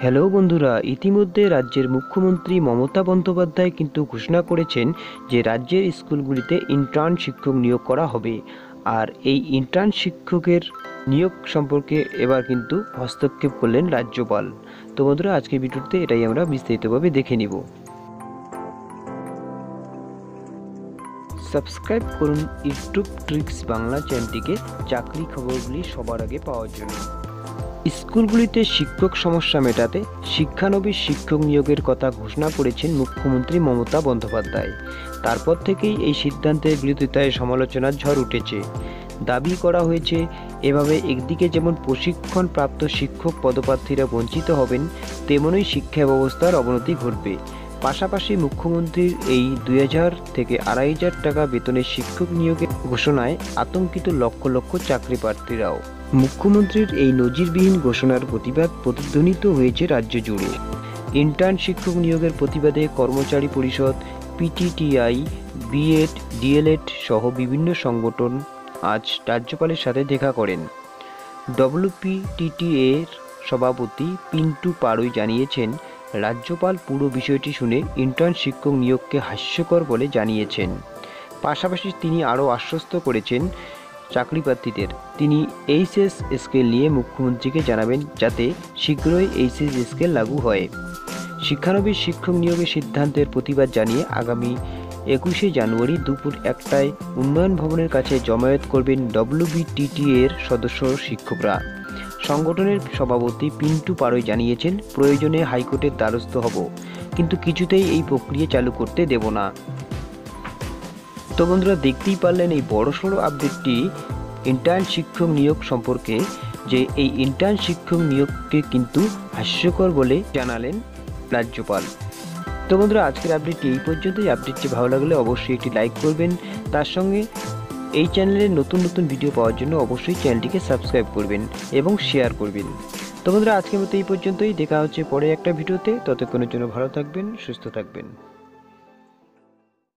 Hello বন্ধুরা, ইতিমধ্যে রাজ্যের মুখ্যমন্ত্রী মমতা বন্দ্যোপাধ্যায় কিন্তু ঘোষণা করেছেন যে রাজ্যের স্কুলগুলিতে ইন্টার্ন শিক্ষক নিয়োগ করা হবে। আর এই ইন্টার্ন শিক্ষকের নিয়োগ সম্পর্কে এবার কিন্তু হস্তক্ষেপ করলেন রাজ্যপাল। তো বন্ধুরা, আজকে ভিডিওতে এটাই আমরা বিস্তারিতভাবে দেখে নিব। সাবস্ক্রাইব করুন ইউটিউব ট্রিক্স বাংলা চ্যানেলটিকে চাকরি খবরগুলি সবার আগে পাওয়ার জন্য। স্কুলগুলিতে শিক্ষক সমস্যা মেটাতে শিক্ষানবিশ শিক্ষক নিয়োগের কথা ঘোষণা করেছেন মুখ্যমন্ত্রী মমতা বন্দ্যোপাধ্যায়। তারপর থেকেই এই সিদ্ধান্তের বিরোধিতায় সমালোচনার ঝড় উঠেছে। দাবি করা হয়েছে, এভাবে একদিকে যেমন প্রশিক্ষণপ্রাপ্ত শিক্ষক পদপ্রার্থীরা বঞ্চিত হবেন, তেমনই শিক্ষা ব্যবস্থার অবনতি ঘটবে। পাশাপাশি মুখ্যমন্ত্রীর এই 2000 থেকে 2500 টাকা বেতনের শিক্ষক নিয়োগের ঘোষণায় আতঙ্কিত লক্ষ লক্ষ চাকরি প্রার্থীরাও। মুখ্যমন্ত্রীর এই নজিরবিহীন ঘোষণার প্রতিবাদ প্রতিধ্বনিত হয়েছে রাজ্য জুড়ে। ইন্টার্ন শিক্ষক নিয়োগের প্রতিবাদে কর্মচারী পরিষদ, পিটিটিআই, বিএড, ডিএলএড সহ বিভিন্ন সংগঠন আজ রাজ্যপালের সাথে দেখা করেন। ডব্লিউপিটিটিএর সভাপতি পিন্টু পাড়ুই জানিয়েছেন, রাজ্যপাল পুরো বিষয়টি শুনে ইন্টার্ন শিক্ষক নিয়োগকে হাস্যকর বলে জানিয়েছেন। পাশাপাশি তিনি আরও আশ্বস্ত করেছেন চাকরি প্রার্থীদের তিনি এইচএস স্কেল নিয়ে মুখ্যমন্ত্রীকে জানাবেন, যাতে শীঘ্রই এইচএস স্কেল লাগু হয়। শিক্ষানবিশ শিক্ষক নিয়োগের সিদ্ধান্তের প্রতিবাদ জানিয়ে আগামী 21শে জানুয়ারি দুপুর 1টায় উন্নয়ন ভবনের কাছে জমায়েত করবেন ডব্লিউবিটিটি এর সদস্য শিক্ষকরা। সংগঠনের সভাপতি পিন্টু পাড়ুই জানিয়েছেন, প্রয়োজনে হাইকোর্টের দ্বারস্থ হব, কিন্তু কিছুতেই এই প্রক্রিয়া চালু করতে দেব না। তো বন্ধুরা, দেখতেই পারলেন এই বড়সড় আপডেটটি ইন্টার্ন শিক্ষক নিয়োগ সম্পর্কে, যে এই ইন্টার্ন শিক্ষক নিয়োগকে কিন্তু হাস্যকর বলে জানালেন রাজ্যপাল। তো বন্ধুরা, আজকের আপডেটটি এই পর্যন্তই। আপডেটটি ভালো লাগলে অবশ্যই একটি লাইক করবেন, তার সঙ্গে এই চ্যানেলের নতুন নতুন ভিডিও পাওয়ার জন্য অবশ্যই চ্যানেলটিকে সাবস্ক্রাইব করবেন এবং শেয়ার করবেন। তো বন্ধুরা, আজকের মতো এই পর্যন্তই। দেখা হচ্ছে পরে একটা ভিডিওতে। ততক্ষণের জন্য ভালো থাকবেন, সুস্থ থাকবেন।